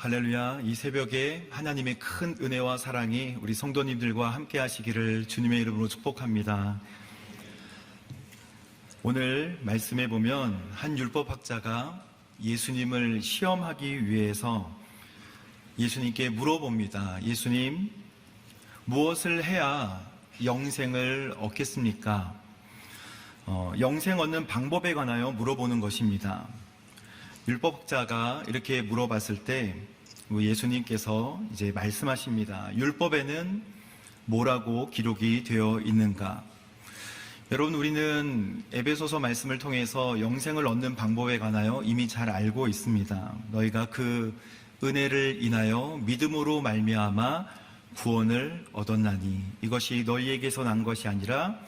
할렐루야. 이 새벽에 하나님의 큰 은혜와 사랑이 우리 성도님들과 함께 하시기를 주님의 이름으로 축복합니다. 오늘 말씀에 보면 한 율법학자가 예수님을 시험하기 위해서 예수님께 물어봅니다. 예수님, 무엇을 해야 영생을 얻겠습니까? 영생 얻는 방법에 관하여 물어보는 것입니다. 율법학자가 이렇게 물어봤을 때 예수님께서 이제 말씀하십니다. 율법에는 뭐라고 기록이 되어 있는가? 여러분, 우리는 에베소서 말씀을 통해서 영생을 얻는 방법에 관하여 이미 잘 알고 있습니다. 너희가 그 은혜를 인하여 믿음으로 말미암아 구원을 얻었나니 이것이 너희에게서 난 것이 아니라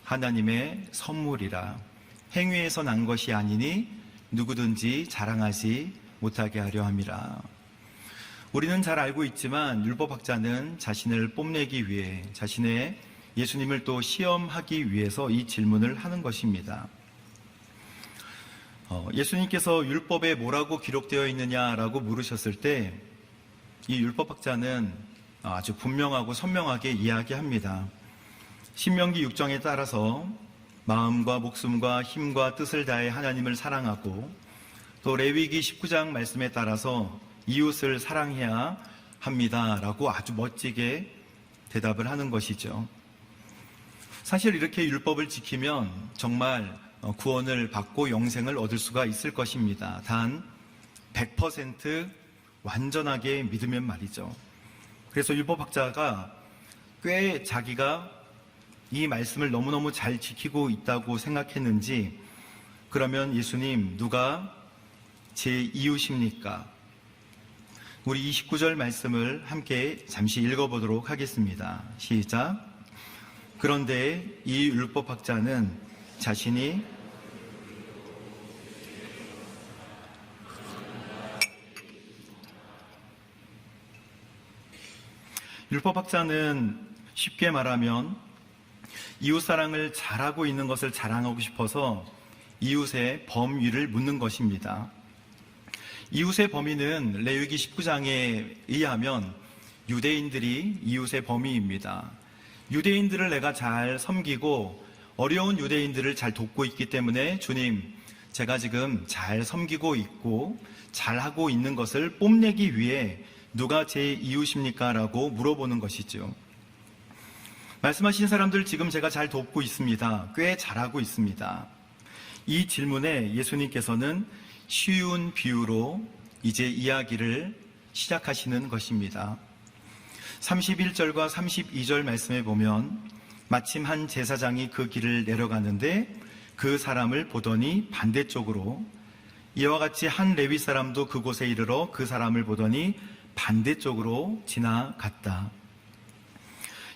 하나님의 선물이라. 행위에서 난 것이 아니니 누구든지 자랑하지 못하게 하려 함이라. 우리는 잘 알고 있지만 율법학자는 자신을 뽐내기 위해 자신의 예수님을 또 시험하기 위해서 이 질문을 하는 것입니다. 예수님께서 율법에 뭐라고 기록되어 있느냐라고 물으셨을 때 이 율법학자는 아주 분명하고 선명하게 이야기합니다. 신명기 6장에 따라서 마음과 목숨과 힘과 뜻을 다해 하나님을 사랑하고 또 레위기 19장 말씀에 따라서 이웃을 사랑해야 합니다라고 아주 멋지게 대답을 하는 것이죠. 사실 이렇게 율법을 지키면 정말 구원을 받고 영생을 얻을 수가 있을 것입니다. 단 100% 완전하게 믿으면 말이죠. 그래서 율법학자가 꽤 자기가 이 말씀을 너무너무 잘 지키고 있다고 생각했는지, 그러면 예수님, 누가 제 이웃입니까? 우리 29절 말씀을 함께 잠시 읽어보도록 하겠습니다. 시작. 그런데 이 율법학자는 자신이 율법학자는 쉽게 말하면 이웃사랑을 잘하고 있는 것을 자랑하고 싶어서 이웃의 범위를 묻는 것입니다. 이웃의 범위는 레위기 19장에 의하면 유대인들이 이웃의 범위입니다. 유대인들을 내가 잘 섬기고 어려운 유대인들을 잘 돕고 있기 때문에 주님, 제가 지금 잘 섬기고 있고 잘하고 있는 것을 뽐내기 위해 누가 제 이웃입니까? 라고 물어보는 것이죠. 말씀하신 사람들 지금 제가 잘 돕고 있습니다. 꽤 잘하고 있습니다. 이 질문에 예수님께서는 쉬운 비유로 이제 이야기를 시작하시는 것입니다. 31절과 32절 말씀에 보면 마침 한 제사장이 그 길을 내려가는데 그 사람을 보더니 반대쪽으로, 이와 같이 한 레위 사람도 그곳에 이르러 그 사람을 보더니 반대쪽으로 지나갔다.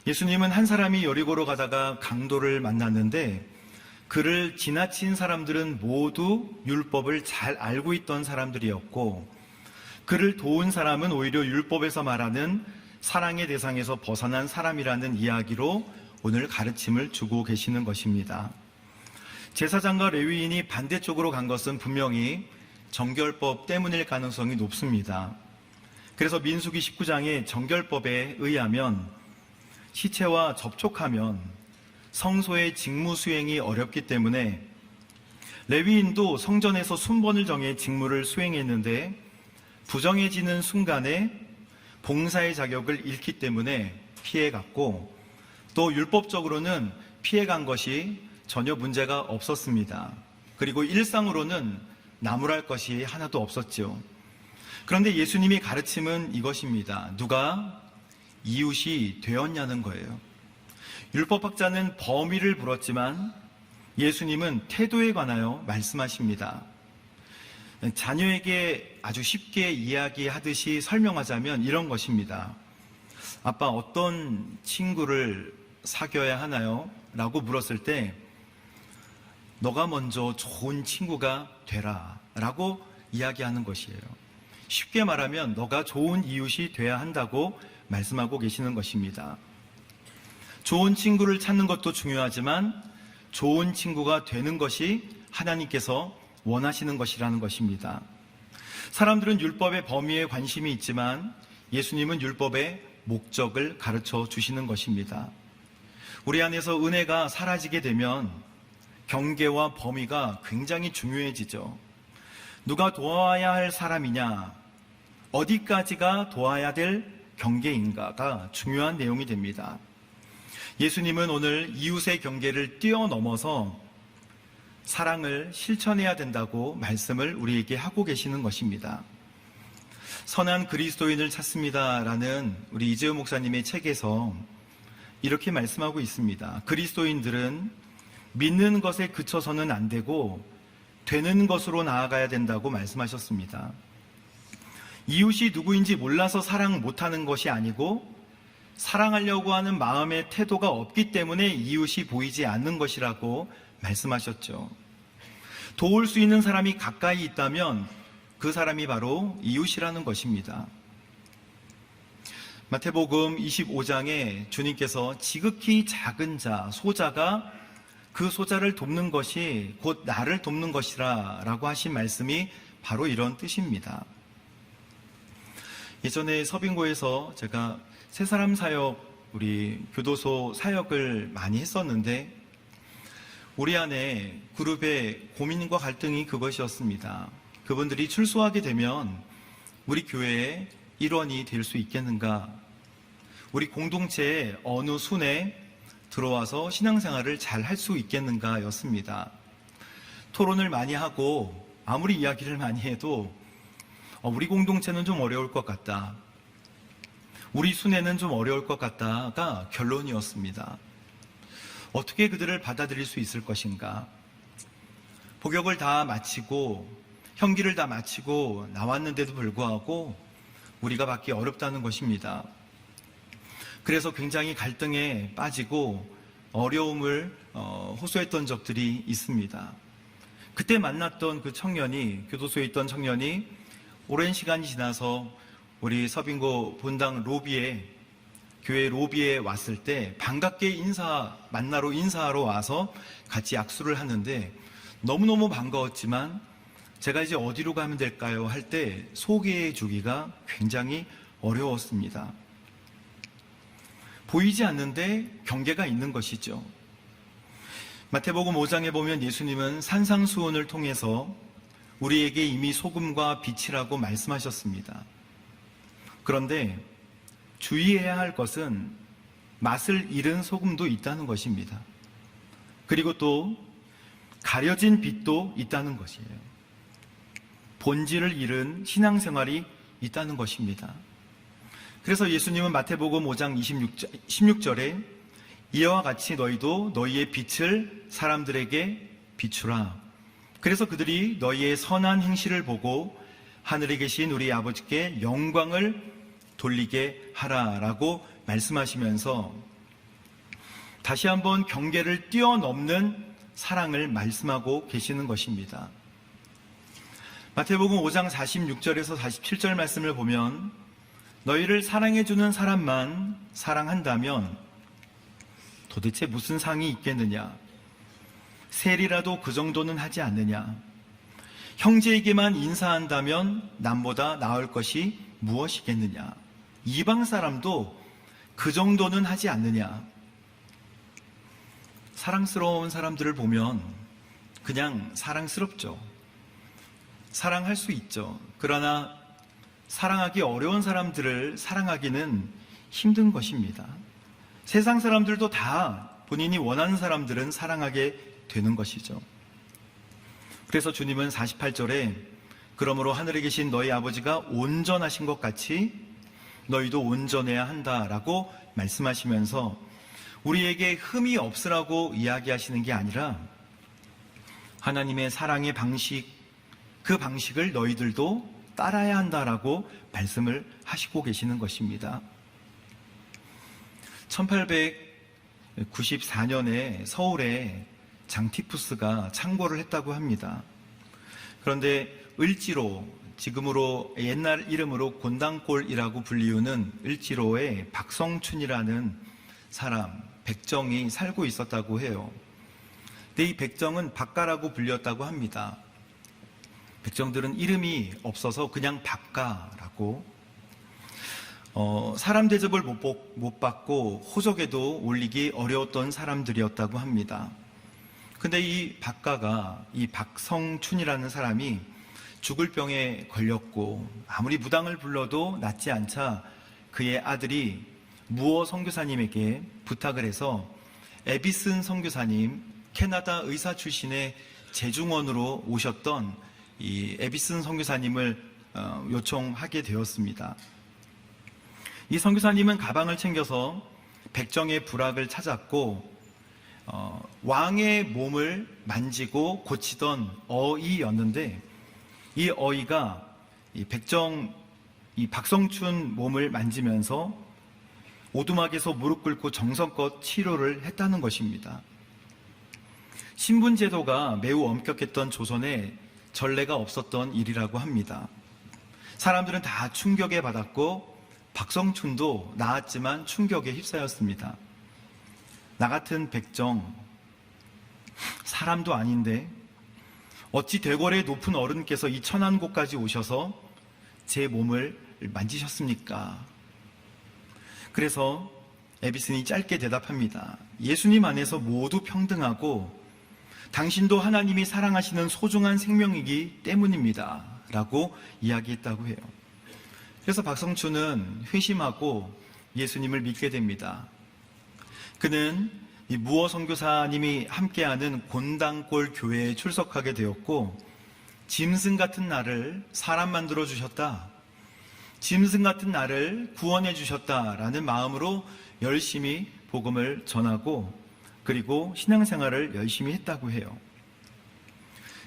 예수님은 한 사람이 여리고로 가다가 강도를 만났는데 그를 지나친 사람들은 모두 율법을 잘 알고 있던 사람들이었고, 그를 도운 사람은 오히려 율법에서 말하는 사랑의 대상에서 벗어난 사람이라는 이야기로 오늘 가르침을 주고 계시는 것입니다. 제사장과 레위인이 반대쪽으로 간 것은 분명히 정결법 때문일 가능성이 높습니다. 그래서 민수기 19장의 정결법에 의하면 시체와 접촉하면 성소의 직무 수행이 어렵기 때문에 레위인도 성전에서 순번을 정해 직무를 수행했는데 부정해지는 순간에 봉사의 자격을 잃기 때문에 피해갔고, 또 율법적으로는 피해간 것이 전혀 문제가 없었습니다. 그리고 일상으로는 나무랄 것이 하나도 없었죠. 그런데 예수님의 가르침은 이것입니다. 누가 이웃이 되었냐는 거예요. 율법학자는 범위를 물었지만 예수님은 태도에 관하여 말씀하십니다. 자녀에게 아주 쉽게 이야기하듯이 설명하자면 이런 것입니다. 아빠, 어떤 친구를 사귀어야 하나요? 라고 물었을 때 너가 먼저 좋은 친구가 되라 라고 이야기하는 것이에요. 쉽게 말하면 너가 좋은 이웃이 돼야 한다고 말씀하고 계시는 것입니다. 좋은 친구를 찾는 것도 중요하지만 좋은 친구가 되는 것이 하나님께서 원하시는 것이라는 것입니다. 사람들은 율법의 범위에 관심이 있지만 예수님은 율법의 목적을 가르쳐 주시는 것입니다. 우리 안에서 은혜가 사라지게 되면 경계와 범위가 굉장히 중요해지죠. 누가 도와야 할 사람이냐, 어디까지가 도와야 될 경계인가가 중요한 내용이 됩니다. 예수님은 오늘 이웃의 경계를 뛰어넘어서 사랑을 실천해야 된다고 말씀을 우리에게 하고 계시는 것입니다. 선한 그리스도인을 찾습니다라는 우리 이재호 목사님의 책에서 이렇게 말씀하고 있습니다. 그리스도인들은 믿는 것에 그쳐서는 안 되고 되는 것으로 나아가야 된다고 말씀하셨습니다. 이웃이 누구인지 몰라서 사랑 못하는 것이 아니고 사랑하려고 하는 마음의 태도가 없기 때문에 이웃이 보이지 않는 것이라고 말씀하셨죠. 도울 수 있는 사람이 가까이 있다면 그 사람이 바로 이웃이라는 것입니다. 마태복음 25장에 주님께서 지극히 작은 자, 소자가 그 소자를 돕는 것이 곧 나를 돕는 것이라 라고 하신 말씀이 바로 이런 뜻입니다. 예전에 서빙고에서 제가 새사람 사역, 우리 교도소 사역을 많이 했었는데 우리 안에 그룹의 고민과 갈등이 그것이었습니다. 그분들이 출소하게 되면 우리 교회의 일원이 될 수 있겠는가? 우리 공동체의 어느 순에 들어와서 신앙생활을 잘 할 수 있겠는가 였습니다. 토론을 많이 하고 아무리 이야기를 많이 해도 우리 공동체는 좀 어려울 것 같다. 우리 순회는 좀 어려울 것 같다가 결론이었습니다. 어떻게 그들을 받아들일 수 있을 것인가? 복역을 다 마치고 형기를 다 마치고 나왔는데도 불구하고 우리가 받기 어렵다는 것입니다. 그래서 굉장히 갈등에 빠지고 어려움을 호소했던 적들이 있습니다. 그때 만났던 그 청년이, 교도소에 있던 청년이 오랜 시간이 지나서 우리 서빙고 본당 로비에, 교회 로비에 왔을 때 반갑게 만나러 인사하러 와서 같이 악수를 하는데 너무너무 반가웠지만 제가 이제 어디로 가면 될까요? 할 때 소개해 주기가 굉장히 어려웠습니다. 보이지 않는데 경계가 있는 것이죠. 마태복음 5장에 보면 예수님은 산상수훈을 통해서 우리에게 이미 소금과 빛이라고 말씀하셨습니다. 그런데 주의해야 할 것은 맛을 잃은 소금도 있다는 것입니다. 그리고 또 가려진 빛도 있다는 것이에요. 본질을 잃은 신앙생활이 있다는 것입니다. 그래서 예수님은 마태복음 5장 16절에 이와 같이 너희도 너희의 빛을 사람들에게 비추라. 그래서 그들이 너희의 선한 행실을 보고 하늘에 계신 우리 아버지께 영광을 돌리게 하라라고 말씀하시면서 다시 한번 경계를 뛰어넘는 사랑을 말씀하고 계시는 것입니다. 마태복음 5장 46절에서 47절 말씀을 보면 너희를 사랑해주는 사람만 사랑한다면 도대체 무슨 상이 있겠느냐? 셀이라도 그 정도는 하지 않느냐? 형제에게만 인사한다면 남보다 나을 것이 무엇이겠느냐? 이방 사람도 그 정도는 하지 않느냐? 사랑스러운 사람들을 보면 그냥 사랑스럽죠. 사랑할 수 있죠. 그러나 사랑하기 어려운 사람들을 사랑하기는 힘든 것입니다. 세상 사람들도 다 본인이 원하는 사람들은 사랑하게 되는 것이죠. 그래서 주님은 48절에 그러므로 하늘에 계신 너희 아버지가 온전하신 것 같이 너희도 온전해야 한다라고 말씀하시면서 우리에게 흠이 없으라고 이야기하시는 게 아니라 하나님의 사랑의 방식, 그 방식을 너희들도 따라야 한다라고 말씀을 하시고 계시는 것입니다. 1894년에 서울에 장티푸스가 창궐을 했다고 합니다. 그런데 을지로, 지금으로 옛날 이름으로 곤당골이라고 불리우는 을지로에 박성춘이라는 사람, 백정이 살고 있었다고 해요. 근데 이 백정은 박가라고 불렸다고 합니다. 백정들은 이름이 없어서 그냥 박가라고, 사람 대접을 못 받고 호적에도 올리기 어려웠던 사람들이었다고 합니다. 근데 이 박가가, 이 박성춘이라는 사람이 죽을 병에 걸렸고 아무리 무당을 불러도 낫지 않자 그의 아들이 무어 선교사님에게 부탁을 해서 에비슨 선교사님, 캐나다 의사 출신의 재중원으로 오셨던 이 에비슨 선교사님을 요청하게 되었습니다. 이 선교사님은 가방을 챙겨서 백정의 부락을 찾았고 왕의 몸을 만지고 고치던 어이였는데, 이 어이가 이 박성춘 몸을 만지면서 오두막에서 무릎 꿇고 정성껏 치료를 했다는 것입니다. 신분제도가 매우 엄격했던 조선에 전례가 없었던 일이라고 합니다. 사람들은 다 충격에 받았고 박성춘도 나았지만 충격에 휩싸였습니다. 나 같은 백정, 사람도 아닌데 어찌 대궐의 높은 어른께서 이 천한 곳까지 오셔서 제 몸을 만지셨습니까? 그래서 에비슨이 짧게 대답합니다. 예수님 안에서 모두 평등하고 당신도 하나님이 사랑하시는 소중한 생명이기 때문입니다 라고 이야기했다고 해요. 그래서 박성춘은 회심하고 예수님을 믿게 됩니다. 그는 이 무어 선교사님이 함께하는 곤당골 교회에 출석하게 되었고, 짐승 같은 나를 사람 만들어 주셨다, 짐승 같은 나를 구원해 주셨다라는 마음으로 열심히 복음을 전하고 그리고 신앙생활을 열심히 했다고 해요.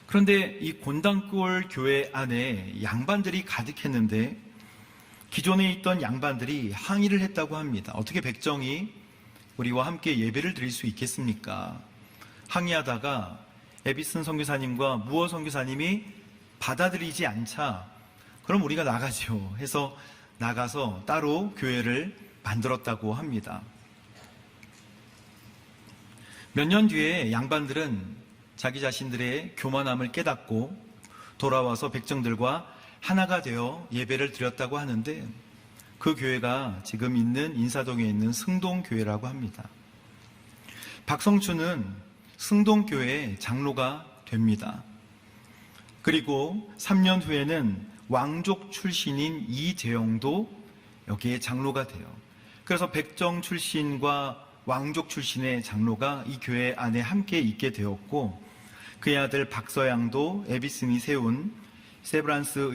그런데 이 곤당골 교회 안에 양반들이 가득했는데 기존에 있던 양반들이 항의를 했다고 합니다. 어떻게 백정이 우리와 함께 예배를 드릴 수 있겠습니까? 항의하다가 에비슨 선교사님과 무어 선교사님이 받아들이지 않자 그럼 우리가 나가죠 해서 나가서 따로 교회를 만들었다고 합니다. 몇 년 뒤에 양반들은 자기 자신들의 교만함을 깨닫고 돌아와서 백정들과 하나가 되어 예배를 드렸다고 하는데, 그 교회가 지금 있는 인사동에 있는 승동교회라고 합니다. 박성춘은 승동교회의 장로가 됩니다. 그리고 3년 후에는 왕족 출신인 이재영도 여기에 장로가 돼요. 그래서 백정 출신과 왕족 출신의 장로가 이 교회 안에 함께 있게 되었고, 그의 아들 박서양도 에비슨이 세운 세브란스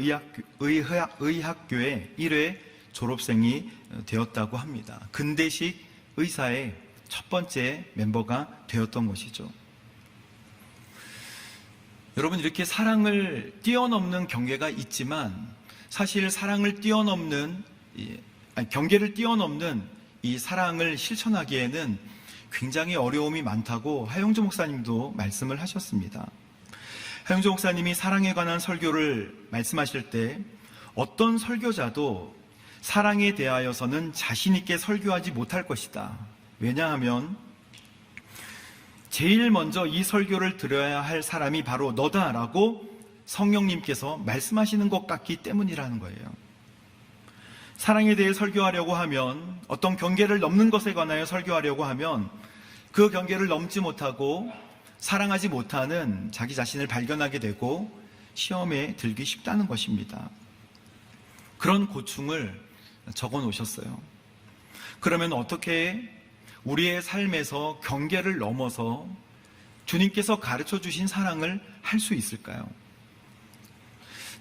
의학교의 1회 졸업생이 되었다고 합니다. 근대식 의사의 첫 번째 멤버가 되었던 것이죠. 여러분, 이렇게 사랑을 뛰어넘는 경계가 있지만 사실 사랑을 뛰어넘는 경계를 뛰어넘는 이 사랑을 실천하기에는 굉장히 어려움이 많다고 하용조 목사님도 말씀을 하셨습니다. 하용조 목사님이 사랑에 관한 설교를 말씀하실 때 어떤 설교자도 사랑에 대하여서는 자신 있게 설교하지 못할 것이다. 왜냐하면 제일 먼저 이 설교를 들어야 할 사람이 바로 너다라고 성령님께서 말씀하시는 것 같기 때문이라는 거예요. 사랑에 대해 설교하려고 하면, 어떤 경계를 넘는 것에 관하여 설교하려고 하면 그 경계를 넘지 못하고 사랑하지 못하는 자기 자신을 발견하게 되고 시험에 들기 쉽다는 것입니다. 그런 고충을 적어 놓으셨어요. 그러면 어떻게 우리의 삶에서 경계를 넘어서 주님께서 가르쳐 주신 사랑을 할 수 있을까요?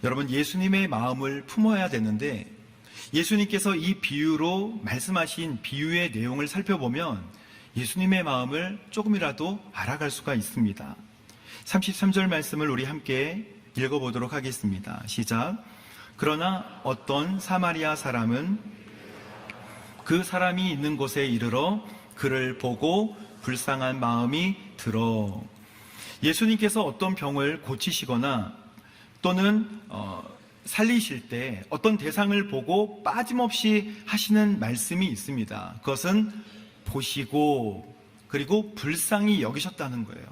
여러분, 예수님의 마음을 품어야 되는데, 예수님께서 이 비유로 말씀하신 비유의 내용을 살펴보면 예수님의 마음을 조금이라도 알아갈 수가 있습니다. 33절 말씀을 우리 함께 읽어보도록 하겠습니다. 시작. 그러나 어떤 사마리아 사람은 그 사람이 있는 곳에 이르러 그를 보고 불쌍한 마음이 들어. 예수님께서 어떤 병을 고치시거나 또는 살리실 때 어떤 대상을 보고 빠짐없이 하시는 말씀이 있습니다. 그것은 보시고 그리고 불쌍히 여기셨다는 거예요.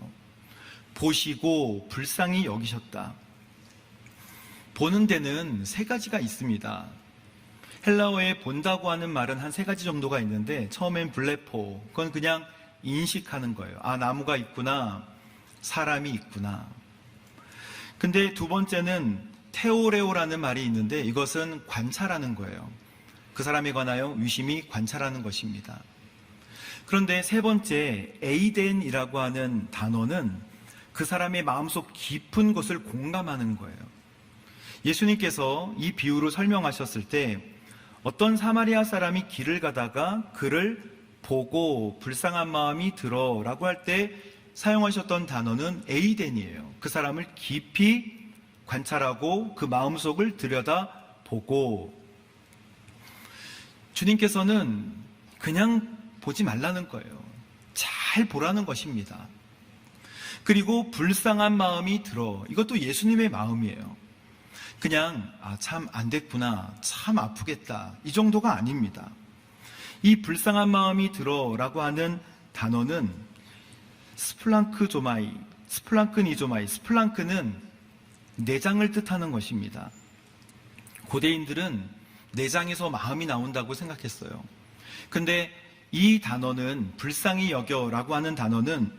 보시고 불쌍히 여기셨다. 보는 데는 세 가지가 있습니다. 헬라어에 본다고 하는 말은 한 세 가지 정도가 있는데, 처음엔 블레포, 그건 그냥 인식하는 거예요. 아, 나무가 있구나, 사람이 있구나. 근데 두 번째는 테오레오라는 말이 있는데, 이것은 관찰하는 거예요. 그 사람에 관하여 유심히 관찰하는 것입니다. 그런데 세 번째 에이덴이라고 하는 단어는 그 사람의 마음속 깊은 곳을 공감하는 거예요. 예수님께서 이 비유로 설명하셨을 때 어떤 사마리아 사람이 길을 가다가 그를 보고 불쌍한 마음이 들어 라고 할 때 사용하셨던 단어는 에이덴이에요. 그 사람을 깊이 관찰하고 그 마음속을 들여다보고, 주님께서는 그냥 보지 말라는 거예요. 잘 보라는 것입니다. 그리고 불쌍한 마음이 들어, 이것도 예수님의 마음이에요. 그냥 참 안 됐구나, 참 아프겠다, 이 정도가 아닙니다. 이 불쌍한 마음이 들어 라고 하는 단어는 스플랑크니조마이, 스플랑크는 내장을 뜻하는 것입니다. 고대인들은 내장에서 마음이 나온다고 생각했어요. 근데 이 단어는, 불쌍히 여겨라고 하는 단어는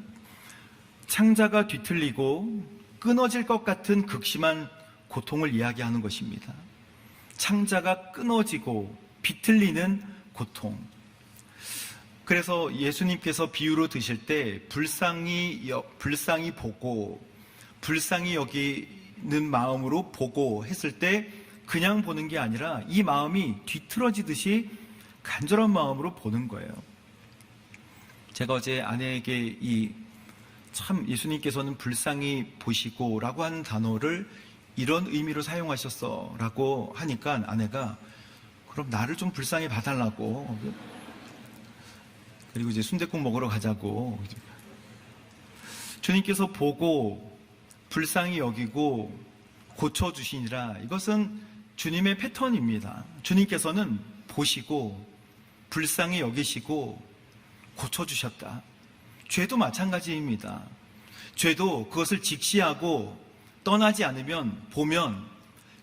창자가 뒤틀리고 끊어질 것 같은 극심한 고통을 이야기하는 것입니다. 창자가 끊어지고 비틀리는 고통. 그래서 예수님께서 비유로 드실 때 불쌍히 보고, 불쌍히 여기는 마음으로 보고 했을 때 그냥 보는 게 아니라 이 마음이 뒤틀어지듯이 간절한 마음으로 보는 거예요. 제가 어제 아내에게 참 예수님께서는 불쌍히 보시고 라고 하는 단어를 이런 의미로 사용하셨어 라고 하니까 아내가 그럼 나를 좀 불쌍히 봐달라고, 그리고 이제 순댓국 먹으러 가자고. 주님께서 보고 불쌍히 여기고 고쳐주시니라, 이것은 주님의 패턴입니다. 주님께서는 보시고 불쌍히 여기시고 고쳐주셨다. 죄도 마찬가지입니다. 죄도 그것을 직시하고 떠나지 않으면, 보면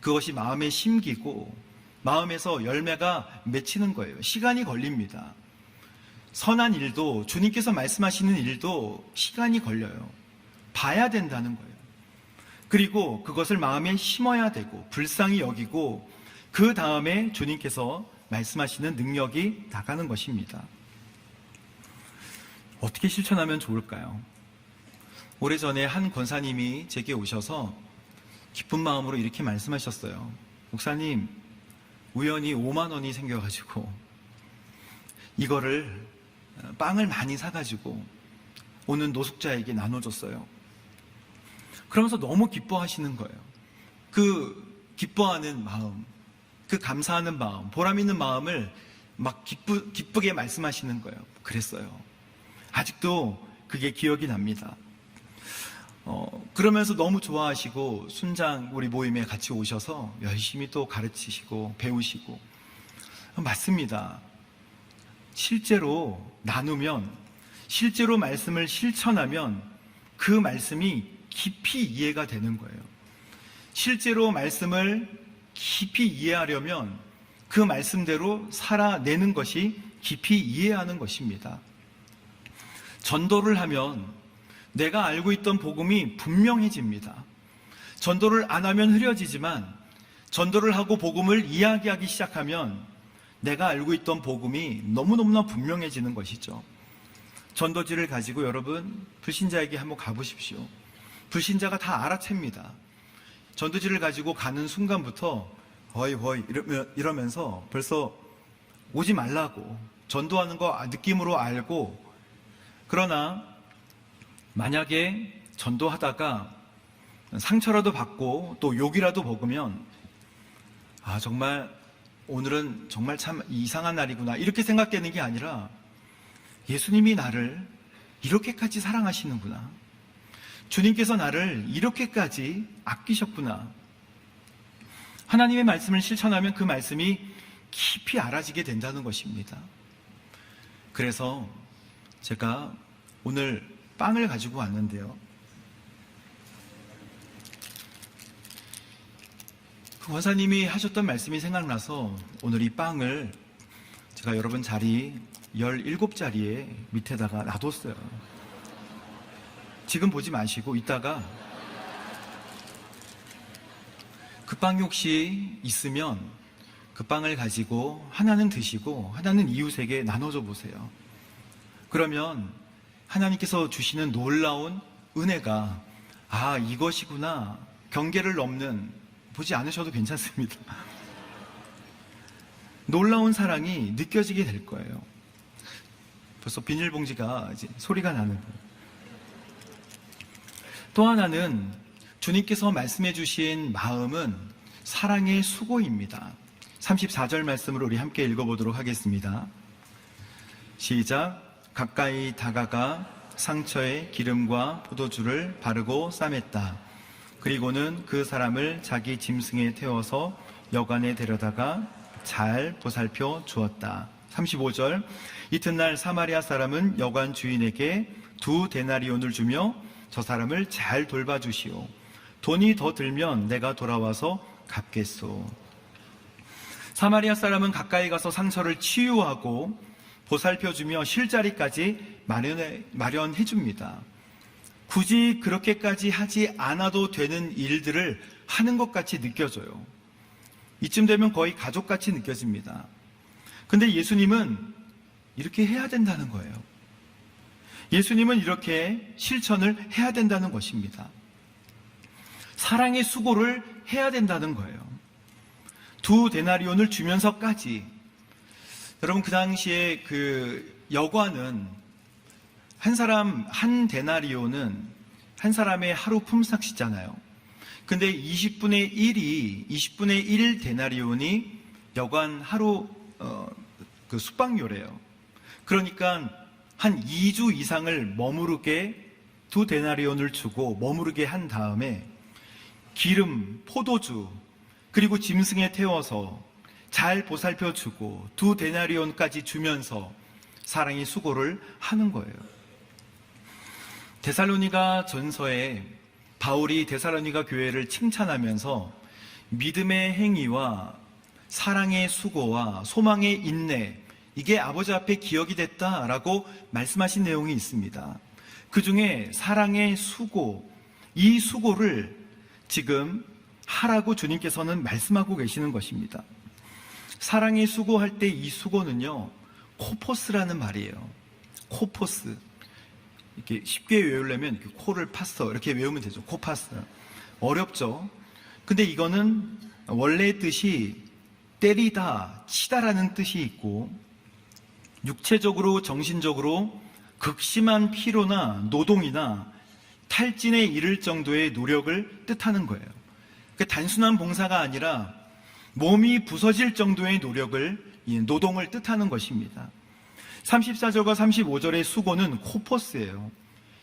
그것이 마음에 심기고 마음에서 열매가 맺히는 거예요. 시간이 걸립니다. 선한 일도, 주님께서 말씀하시는 일도 시간이 걸려요. 봐야 된다는 거예요. 그리고 그것을 마음에 심어야 되고 불쌍히 여기고 그 다음에 주님께서 말씀하시는 능력이 나가는 것입니다. 어떻게 실천하면 좋을까요? 오래전에 한 권사님이 제게 오셔서 기쁜 마음으로 이렇게 말씀하셨어요. 목사님, 우연히 5만 원이 생겨가지고 이거를 빵을 많이 사가지고 오는 노숙자에게 나눠줬어요. 그러면서 너무 기뻐하시는 거예요. 그 기뻐하는 마음, 그 감사하는 마음, 보람 있는 마음을 막 기쁘게 말씀하시는 거예요. 그랬어요. 아직도 그게 기억이 납니다. 그러면서 너무 좋아하시고 순장 우리 모임에 같이 오셔서 열심히 또 가르치시고 배우시고. 맞습니다. 실제로 나누면, 실제로 말씀을 실천하면 그 말씀이 깊이 이해가 되는 거예요. 실제로 말씀을 깊이 이해하려면 그 말씀대로 살아내는 것이 깊이 이해하는 것입니다. 전도를 하면 내가 알고 있던 복음이 분명해집니다. 전도를 안 하면 흐려지지만 전도를 하고 복음을 이야기하기 시작하면 내가 알고 있던 복음이 너무너무나 분명해지는 것이죠. 전도지를 가지고 여러분 불신자에게 한번 가보십시오. 불신자가 다 알아챕니다. 전도지를 가지고 가는 순간부터 허이 이러면서 벌써 오지 말라고, 전도하는 거 느낌으로 알고. 그러나 만약에 전도하다가 상처라도 받고 또 욕이라도 먹으면 정말 오늘은 정말 참 이상한 날이구나, 이렇게 생각되는 게 아니라 예수님이 나를 이렇게까지 사랑하시는구나, 주님께서 나를 이렇게까지 아끼셨구나. 하나님의 말씀을 실천하면 그 말씀이 깊이 알아지게 된다는 것입니다. 그래서 제가 오늘 빵을 가지고 왔는데요. 원사님이 하셨던 말씀이 생각나서 오늘 이 빵을 제가 여러분 자리 17자리에 밑에다가 놔뒀어요. 지금 보지 마시고 이따가 그 빵이 혹시 있으면 그 빵을 가지고 하나는 드시고 하나는 이웃에게 나눠줘 보세요. 그러면 하나님께서 주시는 놀라운 은혜가 이것이구나, 경계를 넘는, 보지 않으셔도 괜찮습니다. 놀라운 사랑이 느껴지게 될 거예요. 벌써 비닐봉지가 이제 소리가 나는 거예요. 또 하나는 주님께서 말씀해 주신 마음은 사랑의 수고입니다. 34절 말씀으로 우리 함께 읽어보도록 하겠습니다. 시작. 가까이 다가가 상처에 기름과 포도주를 바르고 싸맸다. 그리고는 그 사람을 자기 짐승에 태워서 여관에 데려다가 잘 보살펴 주었다. 35절. 이튿날 사마리아 사람은 여관 주인에게 2데나리온을 주며 저 사람을 잘 돌봐주시오. 돈이 더 들면 내가 돌아와서 갚겠소. 사마리아 사람은 가까이 가서 상처를 치유하고 보살펴주며 쉴 자리까지 마련해 줍니다. 굳이 그렇게까지 하지 않아도 되는 일들을 하는 것 같이 느껴져요. 이쯤 되면 거의 가족같이 느껴집니다. 근데 예수님은 이렇게 해야 된다는 거예요. 예수님은 이렇게 실천을 해야 된다는 것입니다. 사랑의 수고를 해야 된다는 거예요. 2데나리온을 주면서까지. 여러분, 그 당시에 그 여관은 한 데나리온은 한 사람의 하루 품삯이잖아요. 근데 20분의 1 데나리온이 여관 하루 그 숙박료래요. 그러니까 한 2주 이상을 머무르게 2데나리온을 주고 머무르게 한 다음에 기름, 포도주, 그리고 짐승에 태워서 잘 보살펴주고 2데나리온까지 주면서 사랑의 수고를 하는 거예요. 데살로니가 전서에 바울이 데살로니가 교회를 칭찬하면서 믿음의 행위와 사랑의 수고와 소망의 인내, 이게 아버지 앞에 기억이 됐다라고 말씀하신 내용이 있습니다. 그 중에 사랑의 수고, 이 수고를 지금 하라고 주님께서는 말씀하고 계시는 것입니다. 사랑의 수고할 때 이 수고는요, 코포스라는 말이에요. 코포스. 이렇게 쉽게 외우려면 이렇게 코를 파서 이렇게 외우면 되죠. 코파스. 어렵죠. 근데 이거는 원래의 뜻이 때리다, 치다라는 뜻이 있고, 육체적으로, 정신적으로 극심한 피로나 노동이나 탈진에 이를 정도의 노력을 뜻하는 거예요. 그러니까 단순한 봉사가 아니라 몸이 부서질 정도의 노동을 뜻하는 것입니다. 34절과 35절의 수고는 코포스예요.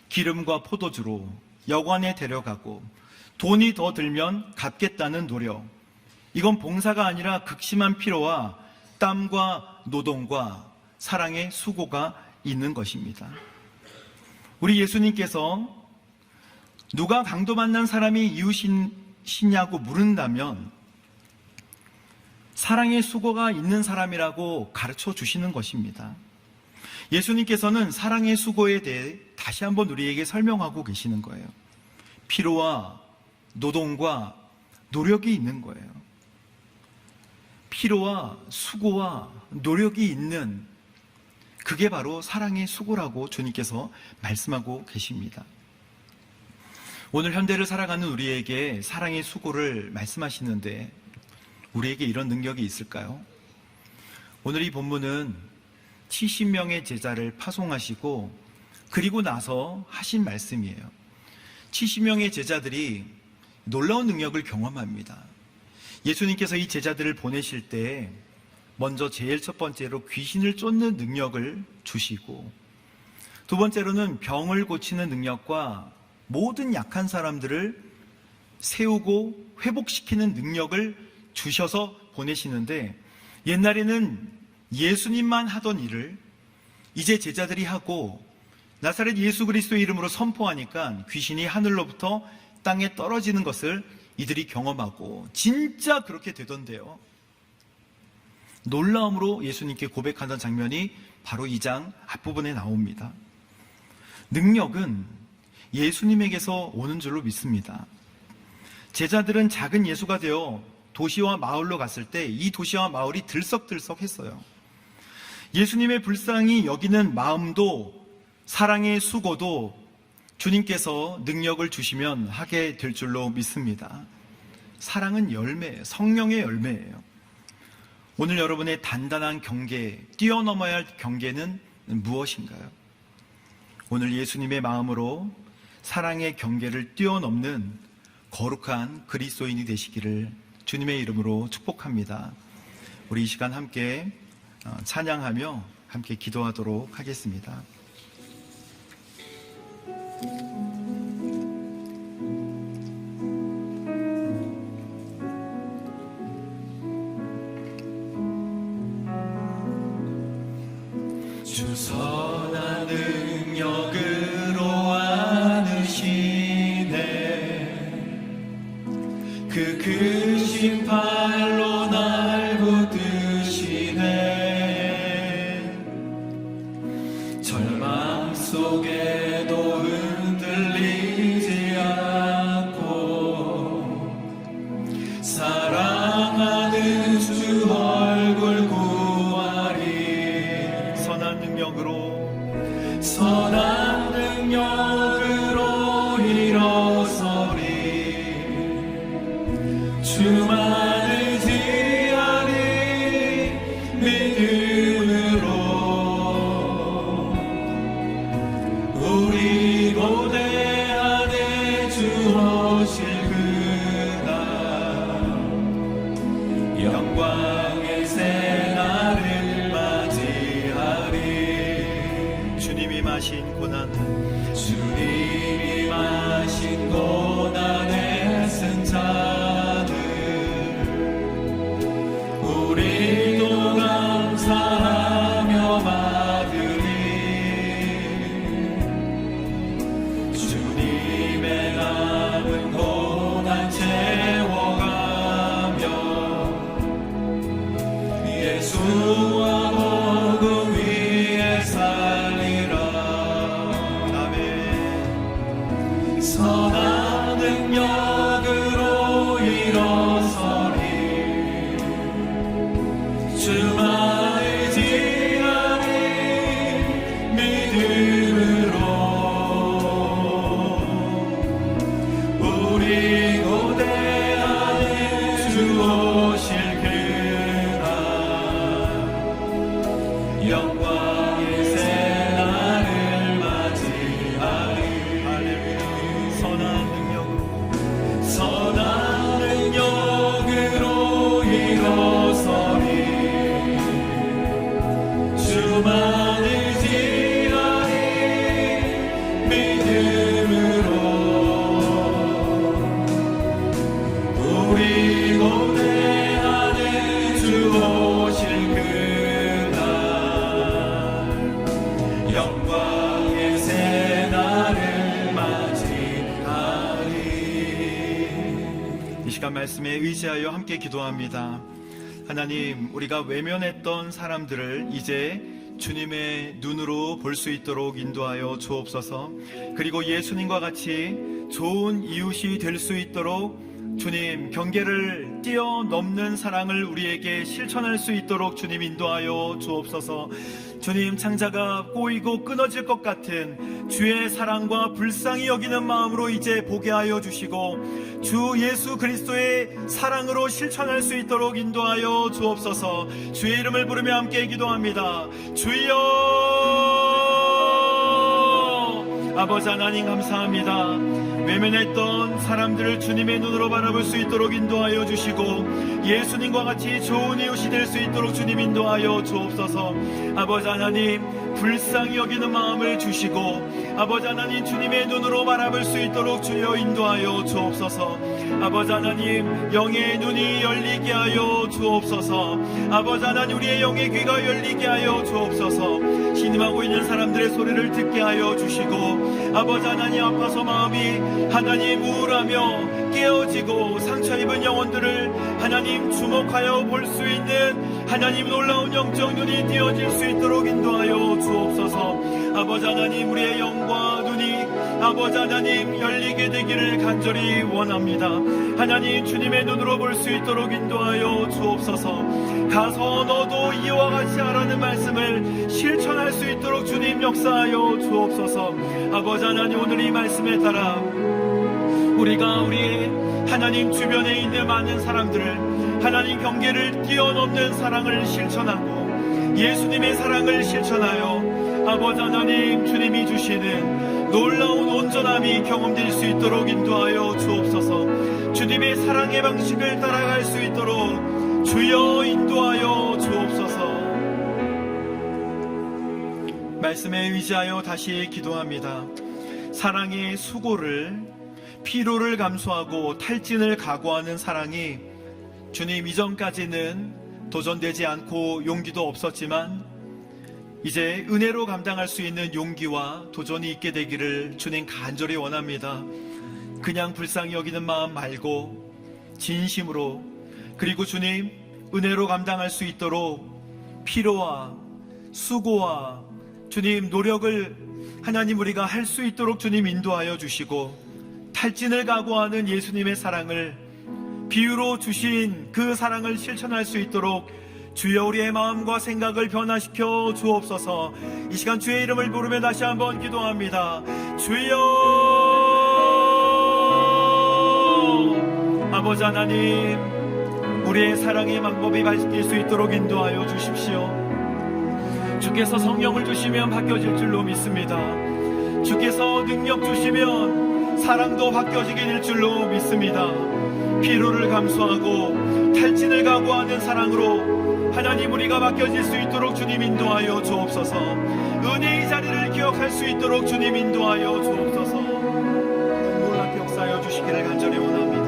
기름과 포도주로 여관에 데려가고 돈이 더 들면 갚겠다는 노력. 이건 봉사가 아니라 극심한 피로와 땀과 노동과 사랑의 수고가 있는 것입니다. 우리 예수님께서 누가 강도 만난 사람이 이웃이냐고 물은다면 사랑의 수고가 있는 사람이라고 가르쳐 주시는 것입니다. 예수님께서는 사랑의 수고에 대해 다시 한번 우리에게 설명하고 계시는 거예요. 피로와 노동과 노력이 있는 거예요. 피로와 수고와 노력이 있는, 그게 바로 사랑의 수고라고 주님께서 말씀하고 계십니다. 오늘 현대를 살아가는 우리에게 사랑의 수고를 말씀하시는데 우리에게 이런 능력이 있을까요? 오늘 이 본문은 70명의 제자를 파송하시고 그리고 나서 하신 말씀이에요. 70명의 제자들이 놀라운 능력을 경험합니다. 예수님께서 이 제자들을 보내실 때 먼저 제일 첫 번째로 귀신을 쫓는 능력을 주시고, 두 번째로는 병을 고치는 능력과 모든 약한 사람들을 세우고 회복시키는 능력을 주셔서 보내시는데, 옛날에는 예수님만 하던 일을 이제 제자들이 하고 나사렛 예수 그리스도의 이름으로 선포하니까 귀신이 하늘로부터 땅에 떨어지는 것을 이들이 경험하고 진짜 그렇게 되던데요. 놀라움으로 예수님께 고백하던 장면이 바로 2장 앞부분에 나옵니다. 능력은 예수님에게서 오는 줄로 믿습니다. 제자들은 작은 예수가 되어 도시와 마을로 갔을 때 이 도시와 마을이 들썩들썩했어요. 예수님의 불쌍히 여기는 마음도 사랑의 수고도 주님께서 능력을 주시면 하게 될 줄로 믿습니다. 사랑은 열매예요. 성령의 열매예요. 오늘 여러분의 단단한 경계, 뛰어넘어야 할 경계는 무엇인가요? 오늘 예수님의 마음으로 사랑의 경계를 뛰어넘는 거룩한 그리스도인이 되시기를 주님의 이름으로 축복합니다. 우리 이 시간 함께 찬양하며 함께 기도하도록 하겠습니다. 주 선한 능력으로 안으시네 그 크신 팔로 날 붙드시네 절망 속에도 흔들리지 않고 사랑하는 주 얼굴 선한 능력으로 일어서리 주만을 의지하리 믿음으로 우리 고대 안에 주 오실 그날 영광의 새날을 맞이하리 주님이 마신 고난에 쓴 자들 우리도 감사하며 받으리 주님의 남은 고난 채워가며 예수와 복음 위에 살리라 선한 능력으로 일어서리 주만 의지하리 믿음으로 우리 고대 안에 주 오실 그날 영광의 새날을 맞이하리 선한 능력으로 일어서리 주만 의지하리 믿음으로 우리 고대 안에 주 오실 그날 영광의 새날을 맞이하리 이 시간 말씀에 의지하여 함께 기도합니다. 하나님, 우리가 외면했던 사람들을 이제 주님의 눈으로 볼 수 있도록 인도하여 주옵소서. 그리고 예수님과 같이 좋은 이웃이 될 수 있도록 주님, 경계를 뛰어넘는 사랑을 우리에게 실천할 수 있도록 주님 인도하여 주옵소서. 주님, 창자가 꼬이고 끊어질 것 같은 주의 사랑과 불쌍히 여기는 마음으로 이제 보게 하여 주시고 주 예수 그리스도의 사랑으로 실천할 수 있도록 인도하여 주옵소서. 주의 이름을 부르며 함께 기도합니다. 주여, 아버지 하나님 감사합니다. 외면했던 사람들을 주님의 눈으로 바라볼 수 있도록 인도하여 주시고 예수님과 같이 좋은 이웃이 될 수 있도록 주님 인도하여 주옵소서. 아버지 하나님, 불쌍히 여기는 마음을 주시고 아버지 하나님, 주님의 눈으로 바라볼 수 있도록 주여 인도하여 주옵소서. 아버지 하나님, 영의 눈이 열리게 하여 주옵소서. 아버지 하나님, 우리의 영의 귀가 열리게 하여 주옵소서. 신음하고 있는 사람들의 소리를 듣게 하여 주시고 아버지 하나님, 아파서 마음이 하나님 우울하며 깨어지고 상처 입은 영혼들을 하나님 주목하여 볼 수 있는 하나님 놀라운 영적 눈이 띄어질 수 있도록 인도하여 주옵소서. 아버지 하나님, 우리의 영과 눈이 아버지 하나님 열리게 되기를 간절히 원합니다. 하나님, 주님의 눈으로 볼 수 있도록 인도하여 주옵소서. 가서 너도 이와 같이 하라는 말씀을 실천할 수 있도록 주님 역사하여 주옵소서. 아버지 하나님, 오늘 이 말씀에 따라 우리가 우리의 하나님 주변에 있는 많은 사람들을 하나님 경계를 뛰어넘는 사랑을 실천하고 예수님의 사랑을 실천하여 아버지 하나님, 주님이 주시는 놀라운 온전함이 경험될 수 있도록 인도하여 주옵소서. 주님의 사랑의 방식을 따라갈 수 있도록 주여 인도하여 주옵소서. 말씀에 의지하여 다시 기도합니다. 사랑의 수고를, 피로를 감수하고 탈진을 각오하는 사랑이 주님 이전까지는 도전되지 않고 용기도 없었지만 이제 은혜로 감당할 수 있는 용기와 도전이 있게 되기를 주님 간절히 원합니다. 그냥 불쌍히 여기는 마음 말고 진심으로, 그리고 주님 은혜로 감당할 수 있도록 피로와 수고와 주님 노력을 하나님 우리가 할 수 있도록 주님 인도하여 주시고, 탈진을 각오하는 예수님의 사랑을 비유로 주신 그 사랑을 실천할 수 있도록 주여 우리의 마음과 생각을 변화시켜 주옵소서. 이 시간 주의 이름을 부르며 다시 한번 기도합니다. 주여, 아버지 하나님, 우리의 사랑의 방법이 바뀔 수 있도록 인도하여 주십시오. 주께서 성령을 주시면 바뀌어질 줄로 믿습니다. 주께서 능력 주시면 사랑도 바뀌어지게 될 줄로 믿습니다. 피로를 감수하고 탈진을 각오하는 사랑으로 하나님 우리가 바뀌어질 수 있도록 주님 인도하여 주옵소서. 은혜의 자리를 기억할 수 있도록 주님 인도하여 주옵소서. 놀랍게 역사하여 주시기를 간절히 원합니다.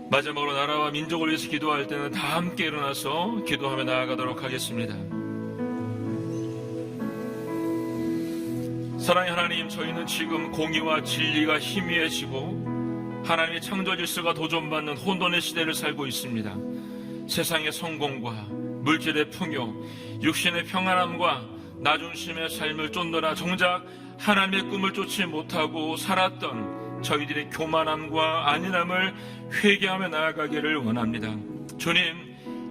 마지막으로 나라와 민족을 위해서 기도할 때는 다 함께 일어나서 기도하며 나아가도록 하겠습니다. 사랑의 하나님, 저희는 지금 공의와 진리가 희미해지고 하나님의 창조 질서가 도전받는 혼돈의 시대를 살고 있습니다. 세상의 성공과 물질의 풍요, 육신의 평안함과 나중심의 삶을 쫓느라 정작 하나님의 꿈을 쫓지 못하고 살았던 저희들의 교만함과 안일함을 회개하며 나아가기를 원합니다. 주님,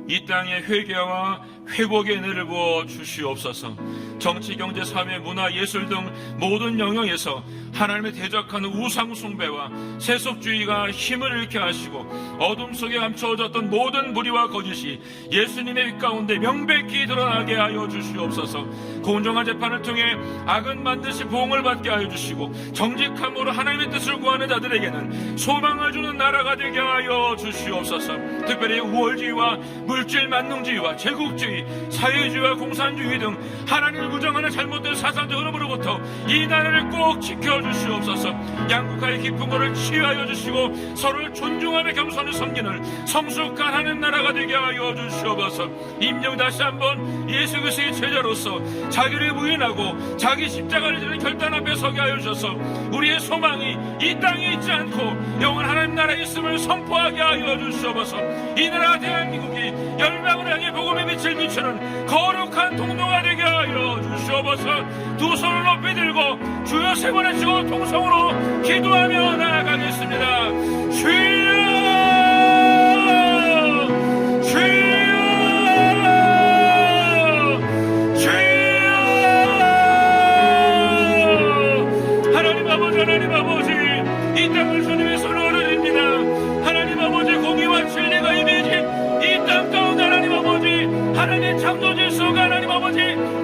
이 땅에 회개와 회복의 은혜를 부어 주시옵소서. 정치, 경제, 사회, 문화, 예술 등 모든 영역에서 하나님의 대적하는 우상 숭배와 세속주의가 힘을 잃게 하시고 어둠 속에 감춰졌던 모든 무리와 거짓이 예수님의 빛 가운데 명백히 드러나게 하여 주시옵소서. 공정한 재판을 통해 악은 반드시 보응을 받게 하여 주시고 정직함으로 하나님의 뜻을 구하는 자들에게는 소망을 주는 나라가 되게 하여 주시옵소서. 특별히 우월주의와 물질 만능주의와 제국주의, 사회주의와 공산주의 등 하나님을 부정하는 잘못된 사상적 흐름으로부터 이 나라를 꼭 지켜주시옵소서. 양국화의 깊은 것을 치유하여 주시고 서로를 존중하며 겸손히 섬기는 성숙한 하나님 나라가 되게 하여 주시옵소서. 임령 다시 한번 예수 그리스도의 제자로서 자기를 부인하고 자기 십자가를 지는 결단 앞에 서게 하여 주셔서 우리의 소망이 이 땅에 있지 않고 영원한 하나님 나라에 있음을 선포하게 하여 주시옵소서. 이 나라 대한민국이 열방을 향해 복음의 빛을 비추는 거룩한 통로가 되게 하여 주시옵소서. 두 손을 높이 들고 주여 세 번 외치고 통성으로 기도하며 나아가겠습니다. 주여! 하나님 아버지, 이 땅을 주님의 손으로 올려드립니다. 하나님 아버지, 공의와 진리가 임해진 이 땅 가운데 하나님 아버지, 하나님의 창조 질서가 하나님 아버지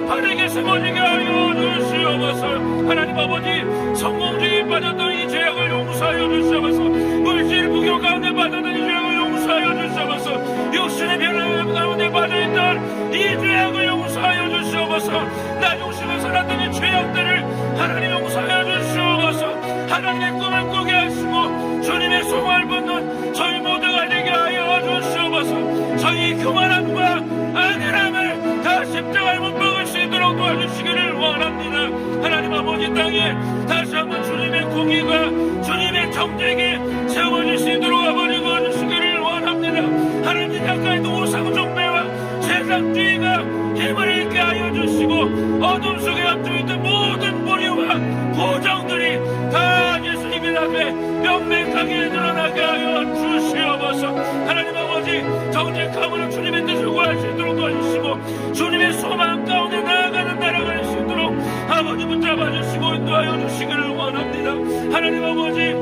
바르게 세워지게 하여 주시옵소서. 하나님 아버지, 성공주의에 빠졌던 이 죄악을 용서하여 주시옵소서. 물질 부교 가운데 빠졌던 이 죄악을 용서하여 주시옵소서. 육신의 변화 가운데 빠져있던 이 죄악을 용서하여 주시옵소서. 나 욕심을 살았던 이 죄악들을 하나님 용서하여 주시옵소서. 하나님의 꿈을 꾸게 하시고 주님의 소망을 붙는 저희 모두가 되게 하여 주시옵소서. 저희 교만함과 안일함을 다 십자가에 못 박을 수 있도록 도와주시기를 원합니다. 하나님 아버지, 땅에 다시 한번 주님의 공의가 주님의 정직이 세워질 수 있도록 아버지 도와주시기를 원합니다. 하나님, 약간의 우상 숭배와 세상주의가 힘을 잃게 하여 주시고 어둠 속에 갇혀있던 모든 무리와 고정들이 다 예수님의 앞에 명백하게 드러나게 하여 주시옵소서. 하나님 아버지, 정직함으로 주님의 뜻을 구할 수 있도록 도와주시고 주님의 소망 가운데 나아가는 나라가 수 있도록 아버지 붙잡아 주시고 인도하여 주시기를 원합니다. 하나님 아버지,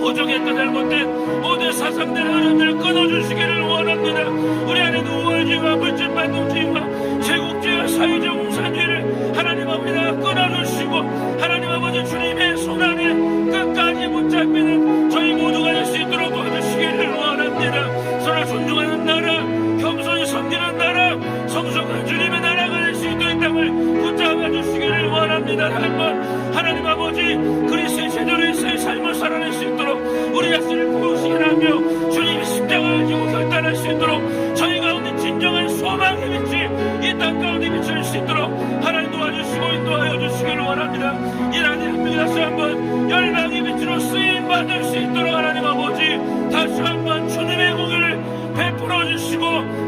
부정했던 잘못된 모든 사상들의 흐름을 끊어주시기를 원합니다. 우리 안에는 우월주의와 물질만능주의와 제국주의와 사회적 공산주의를 하나님 아버지 끊어주시고 하나님 아버지 주님의 손안에 끝까지 붙잡히는 저희 모두가 될 수 있도록 도와주시기를 원합니다. 서로 존중하는 나라, 겸손히 섬기는 나라, 성숙한 주님의 나라가 될 수 있도록 이 땅을 붙잡아 주시기를 원합니다. 한번 하나님 아버지, 그리스도의 제자로서의 삶을 살아낼 수 있도록 우리 자신을 보시게 하며 주님의 십자가를 지고 결단할 수 있도록 저희 가운데 진정한 소망의 빛이 이 땅 가운데 비칠 수 있도록 하나님 도와주시고 인도하여 주시기를 원합니다. 이 나라의 한 명이 다시 한번 열방의 빛으로 쓰임받을 수 있도록 하나님 아버지, 다시 한번 주님의 공의를 베풀어 주시고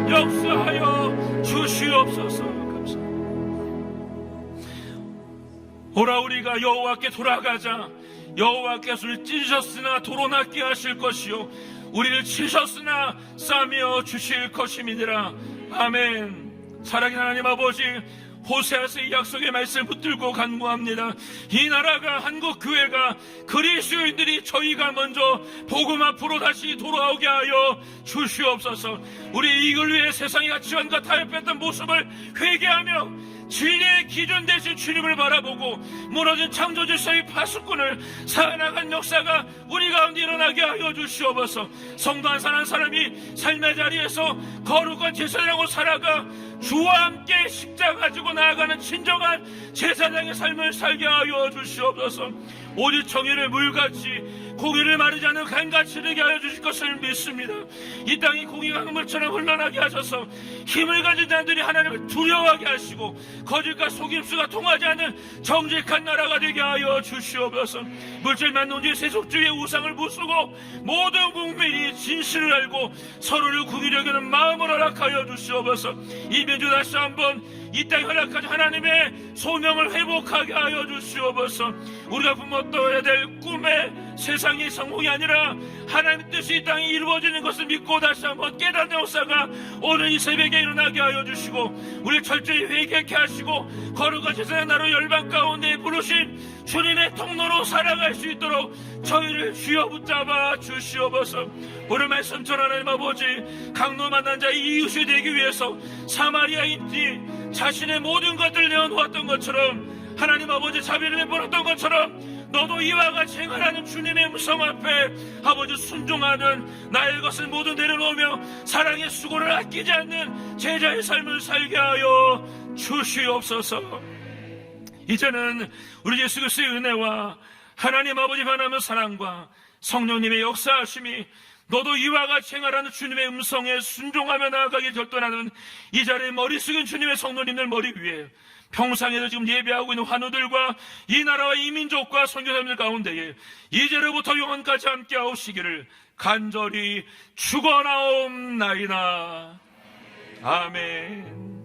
역사하여 주시옵소서. 감사합니다. 오라, 우리가 여호와께 돌아가자. 여호와께서 우리를 찢으셨으나 도로 낫게 하실 것이요 우리를 치셨으나 싸매어 주실 것임이니라. 아멘. 사랑하는 하나님 아버지, 호세아서의 약속의 말씀을 붙들고 간구합니다. 이 나라가, 한국 교회가, 그리스도인들이 저희가 먼저 복음 앞으로 다시 돌아오게 하여 주시옵소서. 우리 이걸 위해 세상의 가치관과 타협했던 모습을 회개하며 진리의 기준 대신 주님을 바라보고 무너진 창조 질서의 파수꾼을 살아나간 역사가 우리 가운데 일어나게 하여 주시옵소서. 성도 한 사람이 삶의 자리에서 거룩한 제사장으로 살아가 주와 함께 십자가 가지고 나아가는 진정한 제사장의 삶을 살게 하여 주시옵소서. 오직 정의를 물같이, 공의를 마르지 않는 강같이 되게 하여 주실 것을 믿습니다. 이 땅이 공의가 강물처럼 흘러나게 하셔서 힘을 가진 자들이 하나님을 두려워하게 하시고 거짓과 속임수가 통하지 않는 정직한 나라가 되게 하여 주시옵소서. 물질만능주의, 세속주의의 우상을 부수고 모든 국민이 진실을 알고 서로를 궁일히 여기는 마음을 허락하여 주시옵소서. 이 민주 다시 한번 이 땅에 허락하신 하나님의 소명을 회복하게 하여 주시옵소서. 우리가 품었어야 될 꿈의 세상의 성공이 아니라 하나님의 뜻이 이 땅에 이루어지는 것을 믿고 다시 한번 깨닫는 역사가 오늘 이 새벽에 일어나게 하여 주시고 우리를 철저히 회개케 하시고 거룩한 제사의 나로 열방 가운데 부르신 주님의 통로로 살아갈 수 있도록 저희를 쥐어 붙잡아 주시옵소서. 오늘 말씀 전하는 아버지, 강로 만난 자의 이웃이 되기 위해서 사마리아인이 자신의 모든 것들을 내어놓았던 것처럼, 하나님 아버지 자비를 베풀었던 것처럼 너도 이와 같이 행하라는 주님의 음성 앞에 아버지 순종하는, 나의 것을 모두 내려놓으며 사랑의 수고를 아끼지 않는 제자의 삶을 살게 하여 주시옵소서. 이제는 우리 예수 그리스도의 은혜와 하나님 아버지 변함의 사랑과 성령님의 역사하심이 너도 이와 같이 행하라는 주님의 음성에 순종하며 나아가게 결단하는 이 자리에 머리 숙인 주님의 성도님들 머리 위에 평상에도 지금 예배하고 있는 환우들과 이 나라와 이 민족과 선교사님들 가운데에 이제로부터 영원까지 함께 하시기를 간절히 축원하옵나이다. 아멘.